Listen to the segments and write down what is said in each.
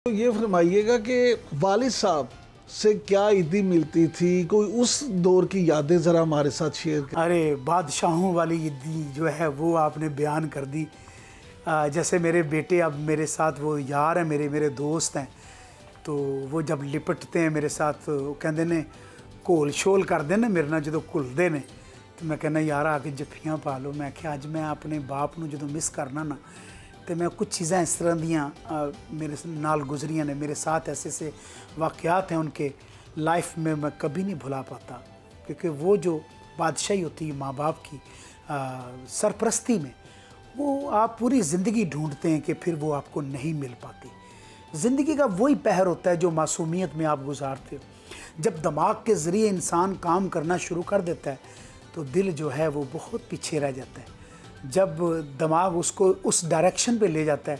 तो ये फरमाइएगा कि वालिद साहब से क्या ईदी मिलती थी, कोई उस दौर की यादें ज़रा हमारे साथ शेयर करें। अरे बादशाहों वाली ईदी जो है वो आपने बयान कर दी। जैसे मेरे बेटे अब मेरे साथ वो यार हैं, मेरे दोस्त हैं, तो वो जब लिपटते हैं मेरे साथ कहते ने घोल शोल करते हैं मेरे नाल जो घुलते हैं तो मैं कहना यार आके जफ्फियाँ पा लो। मैं क्या अज मैं अपने बाप नूं जो मिस करना ना तो मैं कुछ चीज़ां इस तरह दियाँ मेरे नाल गुजरियाँ ने, मेरे साथ ऐसे ऐसे वाक़यात हैं उनके लाइफ में मैं कभी नहीं भुला पाता। क्योंकि वो जो बादशाही होती है माँ बाप की सरपरस्ती में, वो आप पूरी ज़िंदगी ढूंढते हैं कि फिर वो आपको नहीं मिल पाती। ज़िंदगी का वही पहर होता है जो मासूमियत में आप गुजारते हो। जब दिमाग के ज़रिए इंसान काम करना शुरू कर देता है तो दिल जो है वो बहुत पीछे रह जाता है। जब दिमाग उसको उस डायरेक्शन पे ले जाता है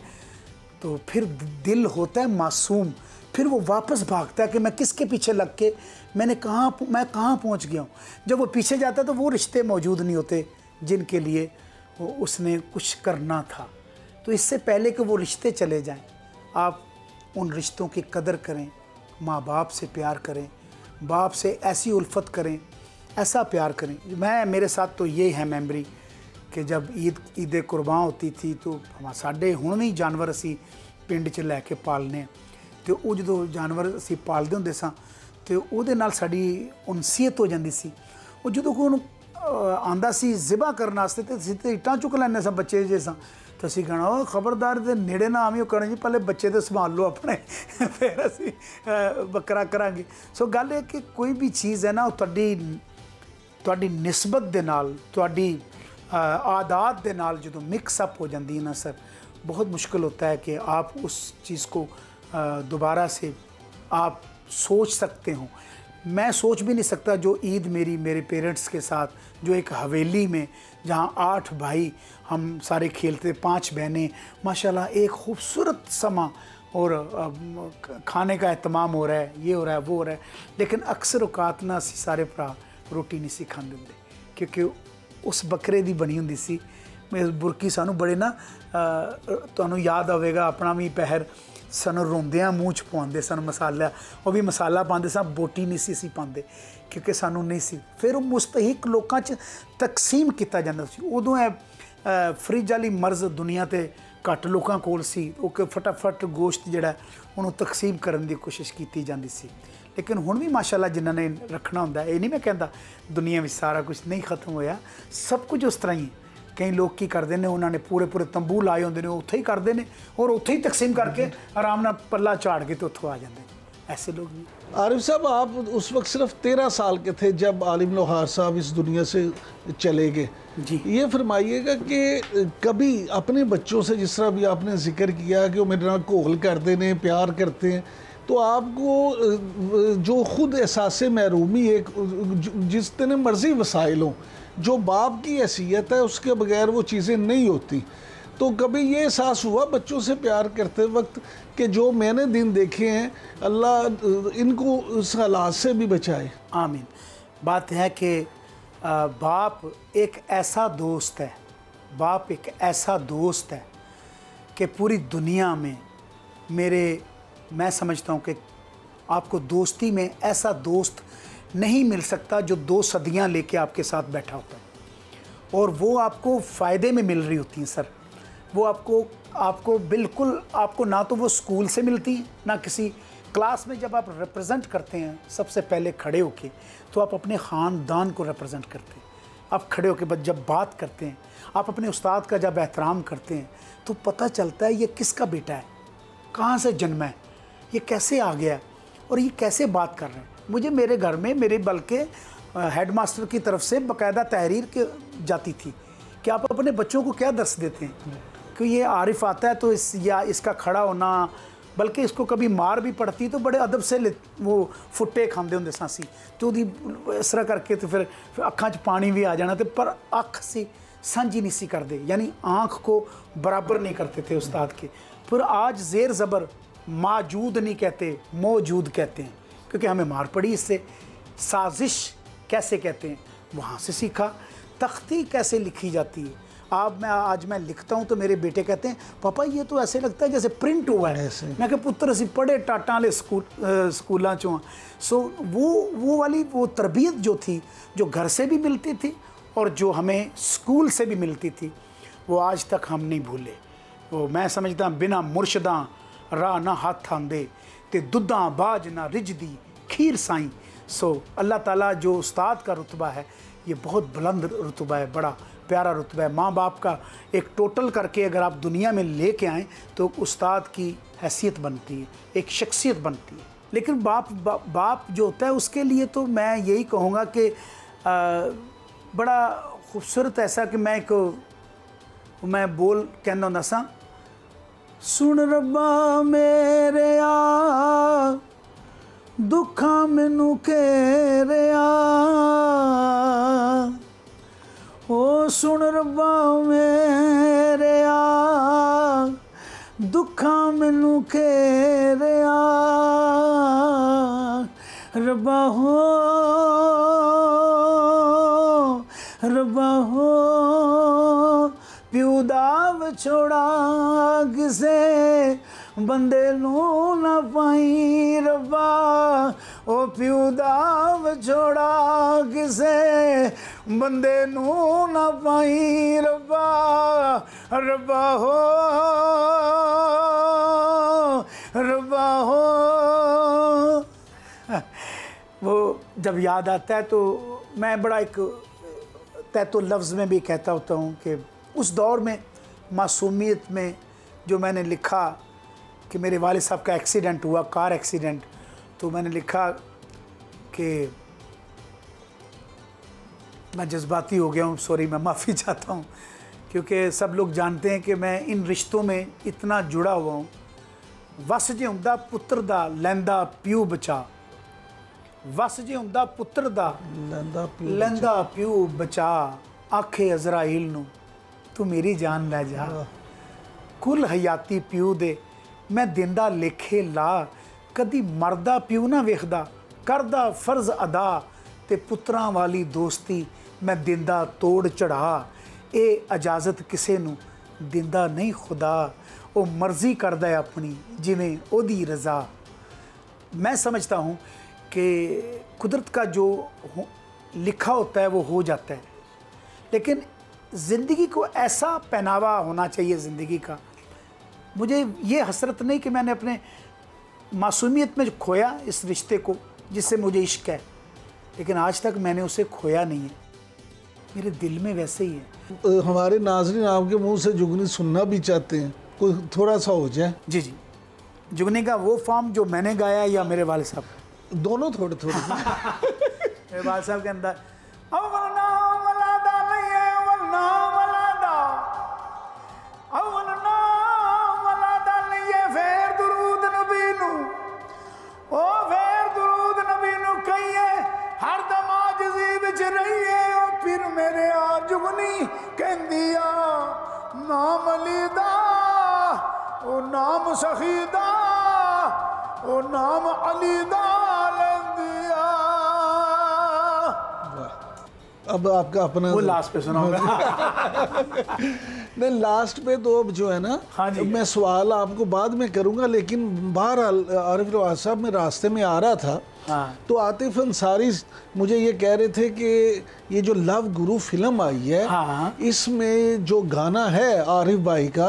तो फिर दिल होता है मासूम, फिर वो वापस भागता है कि मैं किसके पीछे लग के मैं कहाँ पहुँच गया हूँ। जब वो पीछे जाता है तो वो रिश्ते मौजूद नहीं होते जिनके लिए उसने कुछ करना था। तो इससे पहले कि वो रिश्ते चले जाएं, आप उन रिश्तों की कदर करें, माँ बाप से प्यार करें, बाप से ऐसी उल्फत करें, ऐसा प्यार करें। मेरे साथ तो ये है मेमोरी कि जब ईद कुर्बान होती थी तो साढ़े हुण भी जानवर असी पिंड च लैके पालने, तो वो जो जानवर असी पालते होंदे सां तो उहदे नाल साडी उनसीयत हो जाती सी। वो जो कोई आंदा सी ज़िबा करने वास्ते तो असीं ते इट्टां चुक लैंदे सां बच्चे जे सां, तो असीं कहना ओ खबरदार दे नेड़े ना आविओ, करन जी पहले बच्चे तो संभाल लो अपने फिर असीं बकरा करांगे। सो गल है कि कोई भी चीज़ है ना तुहाडी निस्बत दे नाल तुहाडी आदात दे नाल जो मिक्सअप हो जाती है ना सर, बहुत मुश्किल होता है कि आप उस चीज़ को दोबारा से आप सोच सकते हो। मैं सोच भी नहीं सकता जो ईद मेरे पेरेंट्स के साथ, जो एक हवेली में जहाँ 8 भाई हम सारे खेलते, 5 बहनें, माशाल्लाह एक खूबसूरत समा और खाने का एहतमाम हो रहा है, ये हो रहा है वो हो रहा है। लेकिन अक्सर औकात ना असी सारे भरा रोटी नहीं सी खांदे हुंदे क्योंकि उस बकरे दी बनी हुंदी सी। मेरे बुरकी सानू बड़े ना तुहानू याद आवेगा अपना भी पहर सानू रोंदियां मूँह च पवांदे सन मसाला, वो भी मसाला पाते सन, बोटी नहीं सी पाते क्योंकि सानू नहीं सी। फिर मुस्तहिक लोकां च तकसीम किया जाता सी। उदों फ्रिज वाली मर्ज़ दुनिया ते घट लोकां कोल सी, ओके फटाफट गोश्त जिहड़ा उहनूं तकसीम करन दी कोशिश की जाती सी। लेकिन हुण भी माशाअल्लाह जिन्हां ने रखना हुंदा, ये नहीं मैं कहता दुनिया में सारा कुछ नहीं खत्म होया, सब कुछ उस तरह ही है। कई लोग की करते हैं उन्होंने पूरे तंबू लाए होंगे, उत्थे ही करते हैं और उत्थे ही तकसीम करके आराम नाल पल्ला झाड़ के तो उत्थों आ जाते हैं। ऐसे लोग भी। आरिफ साहब, आप उस वक्त सिर्फ 13 साल के थे जब आलिम लोहार साहब इस दुनिया से चले गए जी। ये फरमाइएगा कि कभी अपने बच्चों से, जिस तरह भी आपने जिक्र किया कि वो मेरे नाल घोल करते हैं, प्यार करते हैं, तो आपको जो खुद एहसास महरूमी एक जितने मर्जी वसाइल हों, जो बाप की हैसियत है उसके बगैर वो चीज़ें नहीं होती, तो कभी ये एहसास हुआ बच्चों से प्यार करते वक्त कि जो मैंने दिन देखे हैं अल्लाह इनको उस हालात से भी बचाए। आमीन। बात है कि बाप एक ऐसा दोस्त है, बाप एक ऐसा दोस्त है कि पूरी दुनिया में मैं समझता हूँ कि आपको दोस्ती में ऐसा दोस्त नहीं मिल सकता जो 2 सदियाँ लेके आपके साथ बैठा होता है और वो आपको फ़ायदे में मिल रही होती हैं सर। वो आपको बिल्कुल आपको ना तो वो स्कूल से मिलती हैं, ना किसी क्लास में। जब आप रिप्रेजेंट करते हैं सबसे पहले खड़े होके, तो आप अपने ख़ानदान को रिप्रेजेंट करते हैं। आप खड़े होके जब बात करते हैं, आप अपने उस्ताद का जब एहतराम करते हैं, तो पता चलता है ये किसका बेटा है, कहाँ से जन्मा है, ये कैसे आ गया और ये कैसे बात कर रहे हैं। मुझे मेरे घर में मेरे बल्कि हेड मास्टर की तरफ से बाकायदा तहरीर जाती थी कि आप अपने बच्चों को क्या दर्स देते हैं कि ये आरिफ आता है तो इसका खड़ा होना, बल्कि इसको कभी मार भी पड़ती तो बड़े अदब से वो फुट्टे खांदे होंदे सासी, तो इस तरह करके तो फिर अखां च पानी भी आ जाना, तो पर अख सी सांझी नहीं सी करते, यानी आँख को बराबर नहीं करते थे उस्ताद के। फिर आज ज़ेर ज़बर मौजूद नहीं कहते, मौजूद कहते हैं, क्योंकि हमें मार पड़ी इससे। साजिश कैसे कहते हैं वहाँ से सीखा, तख्ती कैसे लिखी जाती है मैं आज लिखता हूँ तो मेरे बेटे कहते हैं पापा ये तो ऐसे लगता है जैसे प्रिंट हुआ है। मैं कहा पुत्र असी पढ़े टाटा वाले स्कूलों चों। सो वो वाली वो तरबियत जो थी, जो घर से भी मिलती थी और जो हमें स्कूल से भी मिलती थी, वो आज तक हम नहीं भूले। वो मैं समझता बिना मुर्शदां राह ना हाथ आंदे ते दुद्धां बाज ना रिजदी खीर साईं। सो अल्लाह ताला जो उस्ताद का रुतबा है ये बहुत बुलंद रुतबा है, बड़ा प्यारा रुतबा है। माँ बाप का एक टोटल करके अगर आप दुनिया में लेके आएँ तो उस्ताद की हैसियत बनती है, एक शख्सियत बनती है। लेकिन बाप जो होता है उसके लिए तो मैं यही कहूँगा कि बड़ा खूबसूरत ऐसा कि मैं बोल कहना होंदा सा, सुन रब्बा मेरे आ दुखा मैनू घेरिया, ओ सुन रब्बा मेरे आ दुखा मैनू घेरिया, रब्बा हो प्यू दा विछोड़ा किसे बंदे नू ना पाई, रब्बा ओ प्यू दा विछोड़ा किसे बंदे नू ना पाई, रब्बा रब्बा हो रब्बा हो। वो जब याद आता है तो मैं बड़ा एक तैतो लफ्ज़ में भी कहता होता हूँ कि उस दौर में मासूमियत में जो मैंने लिखा कि मेरे वालिद साहब का एक्सीडेंट हुआ, कार एक्सीडेंट, तो मैंने लिखा कि मैं जज्बाती हो गया हूँ, सॉरी, मैं माफ़ी चाहता हूँ, क्योंकि सब लोग जानते हैं कि मैं इन रिश्तों में इतना जुड़ा हुआ हूँ। वस जे हुंदा पुत्र दा लैंदा प्यू बचा, वस जे हुंदा पुत्र दा लैंदा प्यू बचा, आखे अज़राइल नू तू मेरी जान लै जा, कुल हयाती प्यू दे मैं दिंदा लेखे ला, कदी मरदा प्यू ना वेखदा करदा फर्ज अदा, ते पुत्रां वाली दोस्ती मैं दिंदा तोड़ चढ़ा, ए इजाज़त किसे नू दिंदा नहीं खुदा, ओ मर्जी करदा है अपनी जिवें ओदी रज़ा। मैं समझता हूँ कि कुदरत का जो लिखा होता है वो हो जाता है, लेकिन ज़िंदगी को ऐसा पहनावा होना चाहिए ज़िंदगी का। मुझे ये हसरत नहीं कि मैंने अपने मासूमियत में खोया इस रिश्ते को जिससे मुझे इश्क है, लेकिन आज तक मैंने उसे खोया नहीं है, मेरे दिल में वैसे ही है। हमारे नाज़रीन आपके मुंह से जुगनी सुनना भी चाहते हैं, कोई थोड़ा सा हो जाए। जी जी, जुगनी का वो फॉर्म जो मैंने गाया या मेरे वालिद साहब? दोनों थोड़े थोड़े। मेरे वालिद साहब के अंदर जुगनी कहंदिया नाम अलीदा ओ नाम सखीदा ओ नाम अलीदा लेंदिया। अब आपका अपना वो लास्ट पे सुनाऊंगा। नहीं, लास्ट पे तो अब जो है ना, हाँ जी, मैं सवाल आपको बाद में करूंगा, लेकिन बहरहाल आरिफ रवाद साहब मैं रास्ते में आ रहा था, हाँ, तो आतिफ अंसारी मुझे ये कह रहे थे कि ये जो लव गुरु फिल्म आई है, हाँ, इसमें जो गाना है आरिफ भाई का,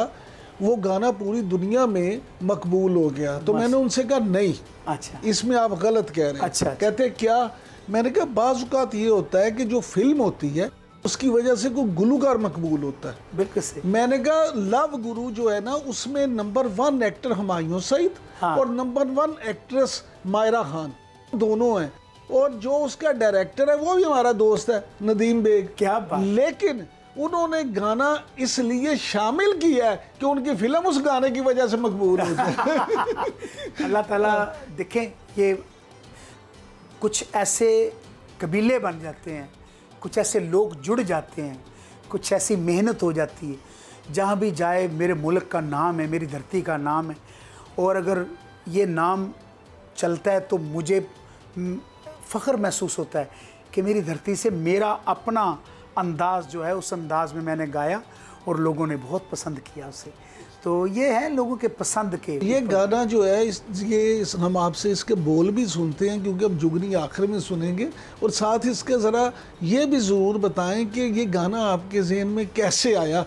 वो गाना पूरी दुनिया में मकबूल हो गया। तो मैंने उनसे कहा नहीं, अच्छा, इसमें आप गलत कह रहे हैं। अच्छा, कहते क्या? मैंने कहा बाज़ औक़ात ये होता है कि जो फिल्म होती है उसकी वजह से कोई गुलूकार मकबूल होता है। बिल्कुल सही। मैंने कहा लव गुरु जो है ना, उसमें नंबर 1 एक्टर हुमायूं सईद, हाँ, और नंबर 1 एक्ट्रेस मायरा खान, दोनों हैं, और जो उसका डायरेक्टर है वो भी हमारा दोस्त है नदीम बेग। क्या बात। लेकिन उन्होंने गाना इसलिए शामिल किया है कि उनकी फिल्म उस गाने की वजह से मकबूल हो जाए। अल्लाह ताला देखें, ये कुछ ऐसे कबीले बन जाते हैं, कुछ ऐसे लोग जुड़ जाते हैं, कुछ ऐसी मेहनत हो जाती है, जहाँ भी जाए मेरे मुल्क का नाम है, मेरी धरती का नाम है, और अगर ये नाम चलता है तो मुझे फ़ख्र महसूस होता है कि मेरी धरती से मेरा अपना अंदाज़ जो है उस अंदाज़ में मैंने गाया और लोगों ने बहुत पसंद किया उसे। तो ये है लोगों के पसंद के। ये गाना जो है हम आपसे इसके बोल भी सुनते हैं, क्योंकि अब जुगनी आखिर में सुनेंगे, और साथ इसके ज़रा ये भी ज़रूर बताएं कि ये गाना आपके ज़हन में कैसे आया।